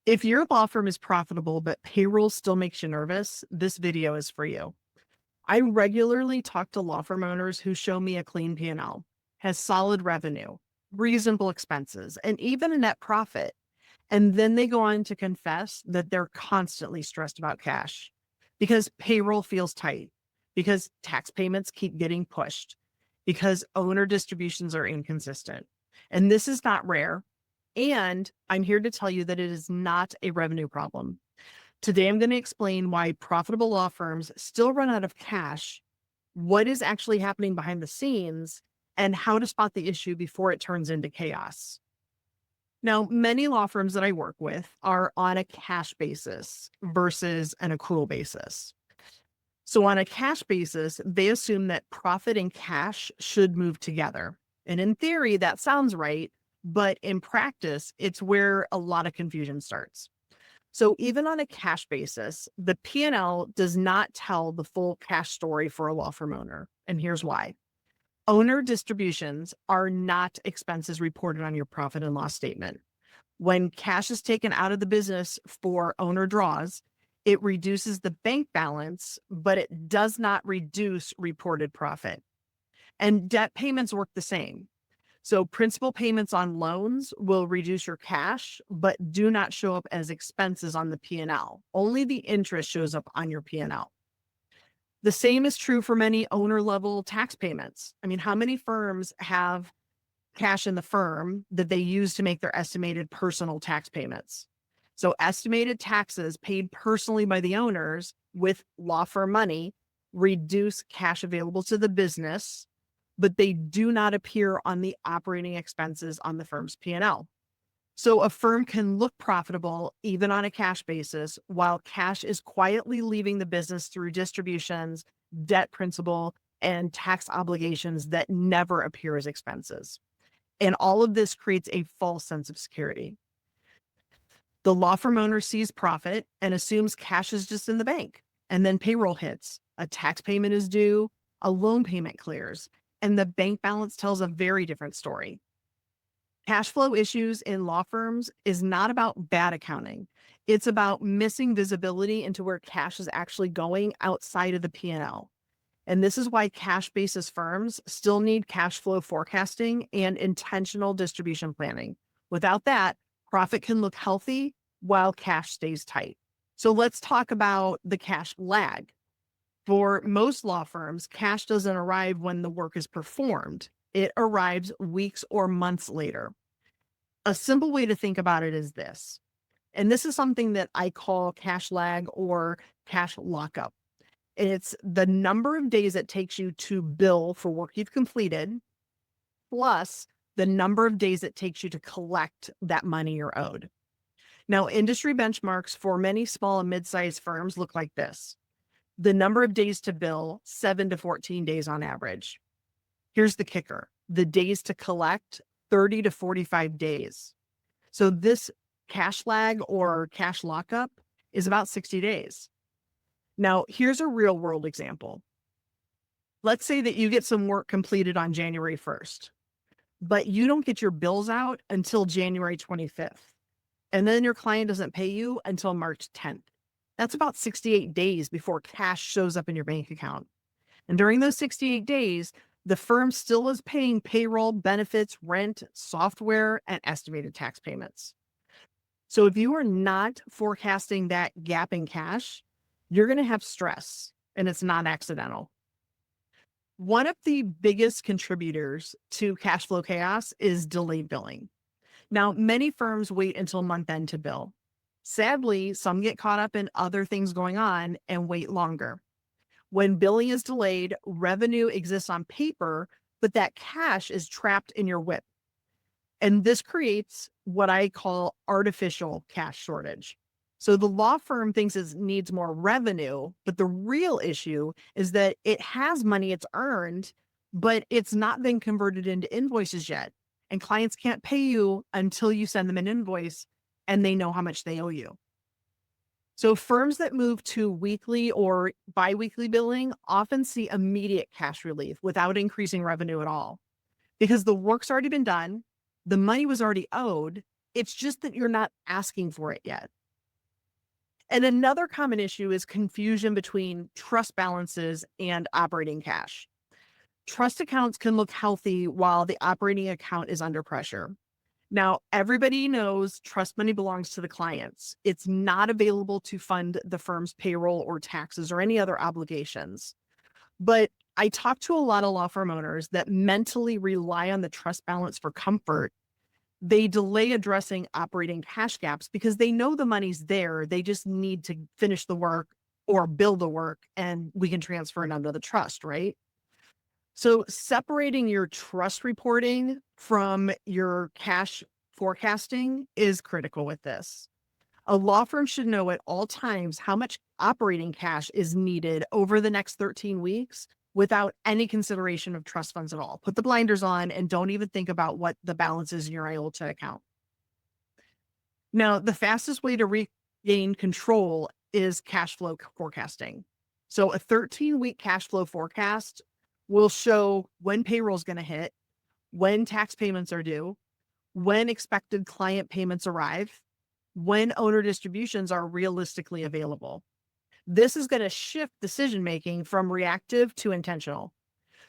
If your law firm is profitable, but payroll still makes you nervous, this video is for you. I regularly talk to law firm owners who show me a clean P&L, has solid revenue, reasonable expenses, and even a net profit. And then they go on to confess that they're constantly stressed about cash because payroll feels tight, because tax payments keep getting pushed, because owner distributions are inconsistent. And this is not rare. And I'm here to tell you that it is not a revenue problem. Today, I'm going to explain why profitable law firms still run out of cash, what is actually happening behind the scenes, and how to spot the issue before it turns into chaos. Now, many law firms that I work with are on a cash basis versus an accrual basis. So, on a cash basis, they assume that profit and cash should move together. And in theory, that sounds right. But in practice, it's where a lot of confusion starts. So even on a cash basis, the P&L does not tell the full cash story for a law firm owner. And here's why. Owner distributions are not expenses reported on your profit and loss statement. When cash is taken out of the business for owner draws, it reduces the bank balance, but it does not reduce reported profit. And debt payments work the same. So principal payments on loans will reduce your cash, but do not show up as expenses on the P&L. Only the interest shows up on your P&L. The same is true for many owner level tax payments. I mean, how many firms have cash in the firm that they use to make their estimated personal tax payments? So estimated taxes paid personally by the owners with law firm money reduce cash available to the business, but they do not appear on the operating expenses on the firm's P&L. So a firm can look profitable even on a cash basis while cash is quietly leaving the business through distributions, debt principal, and tax obligations that never appear as expenses. And all of this creates a false sense of security. The law firm owner sees profit and assumes cash is just in the bank. And then payroll hits, a tax payment is due, a loan payment clears, and the bank balance tells a very different story. Cash flow issues in law firms is not about bad accounting. It's about missing visibility into where cash is actually going outside of the P&L. And this is why cash basis firms still need cash flow forecasting and intentional distribution planning. Without that, profit can look healthy while cash stays tight. So let's talk about the cash lag. For most law firms, cash doesn't arrive when the work is performed. It arrives weeks or months later. A simple way to think about it is this, and this is something that I call cash lag or cash lockup. And it's the number of days it takes you to bill for work you've completed, plus the number of days it takes you to collect that money you're owed. Now, industry benchmarks for many small and mid-sized firms look like this. The number of days to bill, 7 to 14 days on average. Here's the kicker. The days to collect, 30 to 45 days. So this cash lag or cash lockup is about 60 days. Now, here's a real world example. Let's say that you get some work completed on January 1st, but you don't get your bills out until January 25th. And then your client doesn't pay you until March 10th. That's about 68 days before cash shows up in your bank account. And during those 68 days, the firm still is paying payroll, benefits, rent, software, and estimated tax payments. So if you are not forecasting that gap in cash, you're going to have stress, and it's not accidental. One of the biggest contributors to cash flow chaos is delayed billing. Now, many firms wait until month end to bill. Sadly, some get caught up in other things going on and wait longer. When billing is delayed, revenue exists on paper, but that cash is trapped in your WIP. And this creates what I call artificial cash shortage. So the law firm thinks it needs more revenue, but the real issue is that it has money it's earned, but it's not been converted into invoices yet. And clients can't pay you until you send them an invoice and they know how much they owe you. So firms that move to weekly or biweekly billing often see immediate cash relief without increasing revenue at all because the work's already been done, the money was already owed, It's just that you're not asking for it yet. And another common issue is confusion between trust balances and operating cash. Trust accounts can look healthy while the operating account is under pressure. Now, everybody knows trust money belongs to the clients. It's not available to fund the firm's payroll or taxes or any other obligations. But I talk to a lot of law firm owners that mentally rely on the trust balance for comfort. They delay addressing operating cash gaps because they know the money's there. They just need to finish the work or build the work and we can transfer it under the trust, right? So separating your trust reporting from your cash forecasting is critical with this. A law firm should know at all times how much operating cash is needed over the next 13 weeks without any consideration of trust funds at all. Put the blinders on and don't even think about what the balance is in your IOLTA account. Now, the fastest way to regain control is cash flow forecasting. So, a 13-week cash flow forecast will show when payroll is going to hit, when tax payments are due, when expected client payments arrive, when owner distributions are realistically available. This is going to shift decision making from reactive to intentional.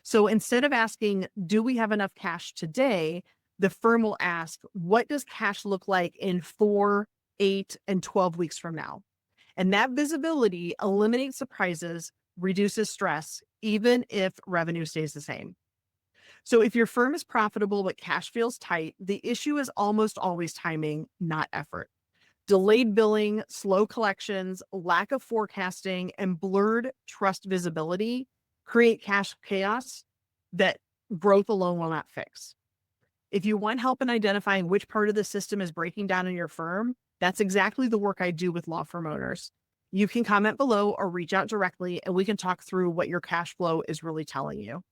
So instead of asking, do we have enough cash today? The firm will ask, what does cash look like in 4, 8, and 12 weeks from now? And that visibility eliminates surprises, reduces stress, even if revenue stays the same. So if your firm is profitable but cash feels tight, the issue is almost always timing, not effort. Delayed billing, slow collections, lack of forecasting, and blurred trust visibility create cash chaos that growth alone will not fix. If you want help in identifying which part of the system is breaking down in your firm, that's exactly the work I do with law firm owners. You can comment below or reach out directly, and we can talk through what your cash flow is really telling you.